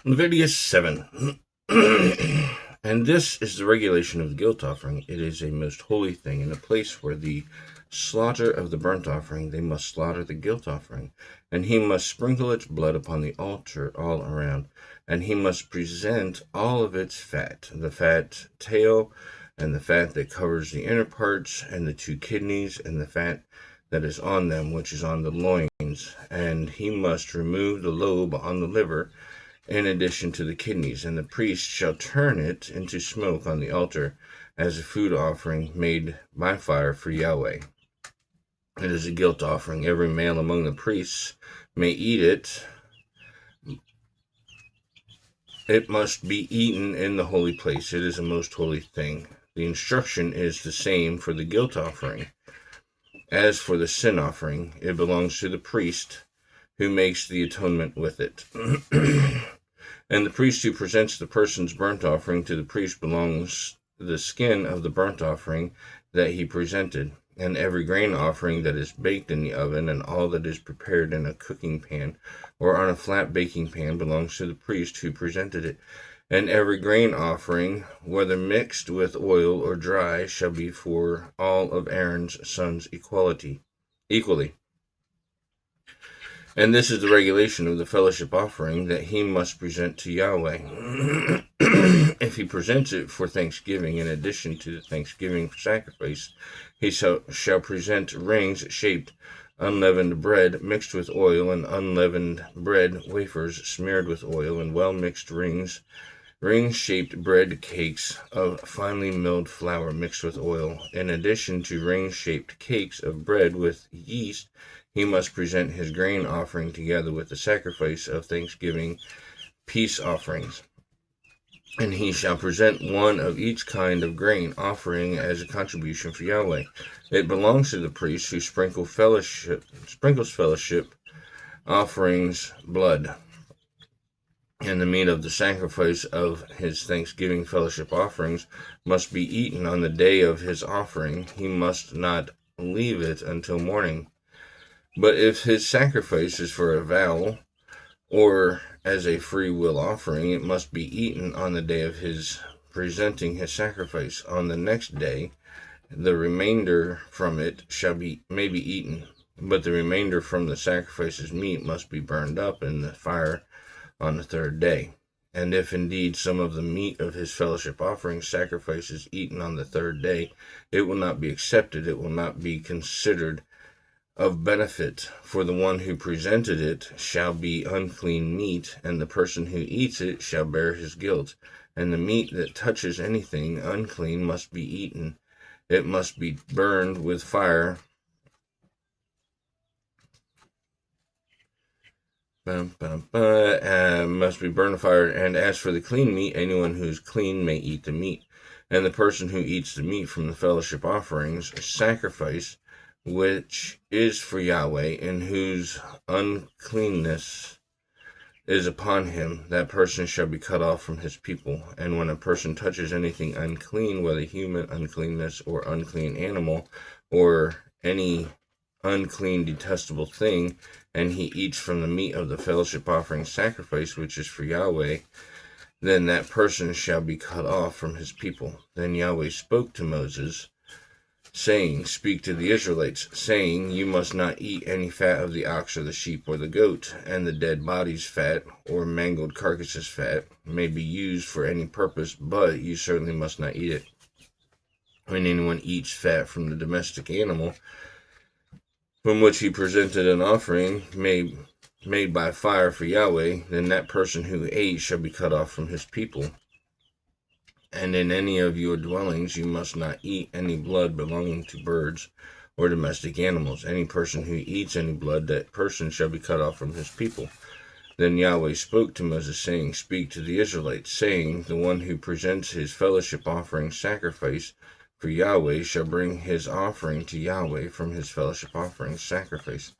Leviticus 7. And this is the regulation of the guilt offering. It is a most holy thing. In a place where the slaughter of the burnt offering, they must slaughter the guilt offering. And he must sprinkle its blood upon the altar all around. And he must present all of its fat, the fat tail, and the fat that covers the inner parts, and the 2 kidneys, and the fat that is on them, which is on the loins. And he must remove the lobe on the liver, in addition to the kidneys, and the priest shall turn it into smoke on the altar as a food offering made by fire for Yahweh. It is a guilt offering. Every male among the priests may eat it. It must be eaten in the holy place. It is a most holy thing. The instruction is the same for the guilt offering. As for the sin offering, it belongs to the priest who makes the atonement with it. And the priest who presents the person's burnt offering to the priest belongs the skin of the burnt offering that he presented, and every grain offering that is baked in the oven, and all that is prepared in a cooking pan or on a flat baking pan belongs to the priest who presented it. And every grain offering, whether mixed with oil or dry, shall be for all of Aaron's sons equally. And this is the regulation of the fellowship offering that he must present to Yahweh. If he presents it for thanksgiving, in addition to the thanksgiving sacrifice, he shall present rings shaped unleavened bread mixed with oil, and unleavened bread wafers smeared with oil, and well-mixed ring-shaped bread cakes of finely milled flour mixed with oil. In addition to ring-shaped cakes of bread with yeast, he must present his grain offering together with the sacrifice of thanksgiving peace offerings. And he shall present one of each kind of grain offering as a contribution for Yahweh. It belongs to the priest who sprinkles fellowship offerings blood. And the meat of the sacrifice of his thanksgiving fellowship offerings must be eaten on the day of his offering. He must not leave it until morning. But if his sacrifice is for a vow, or as a free will offering, it must be eaten on the day of his presenting his sacrifice. On the next day, the remainder from it may be eaten, but the remainder from the sacrifice's meat must be burned up in the fire on the 3rd day. And if indeed some of the meat of his fellowship offering sacrifice is eaten on the 3rd day, it will not be accepted. It will not be considered of benefit, for the one who presented it shall be unclean meat, and the person who eats it shall bear his guilt. And the meat that touches anything unclean must be eaten. It must be burned with fire. Must be burned with fire. And as for the clean meat, anyone who is clean may eat the meat. And the person who eats the meat from the fellowship offerings sacrifice, which is for Yahweh, and whose uncleanness is upon him, that person shall be cut off from his people. And when a person touches anything unclean, whether human uncleanness or unclean animal, or any unclean detestable thing, and he eats from the meat of the fellowship offering sacrifice, which is for Yahweh, then that person shall be cut off from his people. Then Yahweh spoke to Moses, saying, Speak to the Israelites, saying, You must not eat any fat of the ox or the sheep or the goat, and the dead body's fat or mangled carcass's fat may be used for any purpose, but you certainly must not eat it. When anyone eats fat from the domestic animal from which he presented an offering made by fire for Yahweh, then that person who ate shall be cut off from his people. And in any of your dwellings you must not eat any blood belonging to birds or domestic animals. Any person who eats any blood, that person shall be cut off from his people. Then Yahweh spoke to Moses, saying, Speak to the Israelites, saying, The one who presents his fellowship offering sacrifice for Yahweh shall bring his offering to Yahweh from his fellowship offering sacrifice.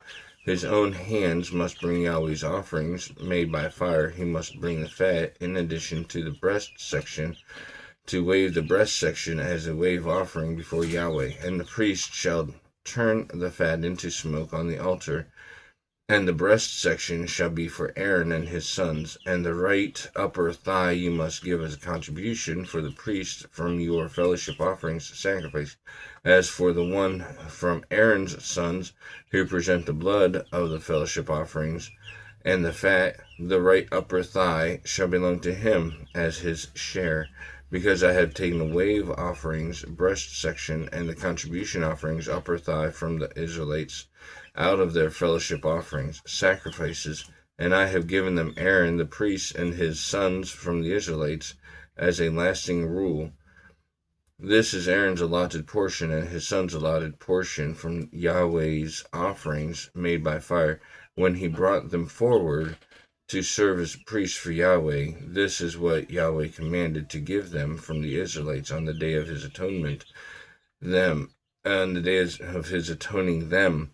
His own hands must bring Yahweh's offerings made by fire. He must bring the fat in addition to the breast section, to wave the breast section as a wave offering before Yahweh. And the priest shall turn the fat into smoke on the altar And the breast section shall be for Aaron and his sons, and the right upper thigh you must give as a contribution for the priest from your fellowship offerings sacrifice. As for the one from Aaron's sons who present the blood of the fellowship offerings and the fat, the right upper thigh shall belong to him as his share, because I have taken the wave offerings, breast section, and the contribution offerings, upper thigh, from the Israelites out of their fellowship offerings, sacrifices, and I have given them Aaron the priest and his sons from the Israelites as a lasting rule. This is Aaron's allotted portion and his son's allotted portion from Yahweh's offerings made by fire, when he brought them forward to serve as priests for Yahweh. This is what Yahweh commanded to give them from the Israelites on the day of his atonement, on the day of his atoning them.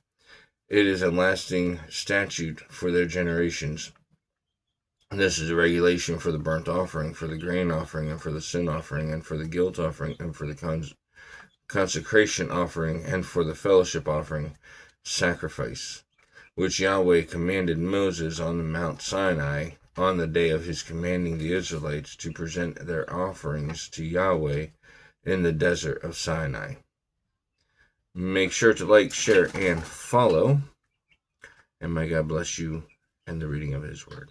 It is a lasting statute for their generations. This is a regulation for the burnt offering, for the grain offering, and for the sin offering, and for the guilt offering, and for the consecration offering, and for the fellowship offering sacrifice, which Yahweh commanded Moses on the Mount Sinai on the day of his commanding the Israelites to present their offerings to Yahweh in the desert of Sinai. Make sure to like, share, and follow. And may God bless you and the reading of his word.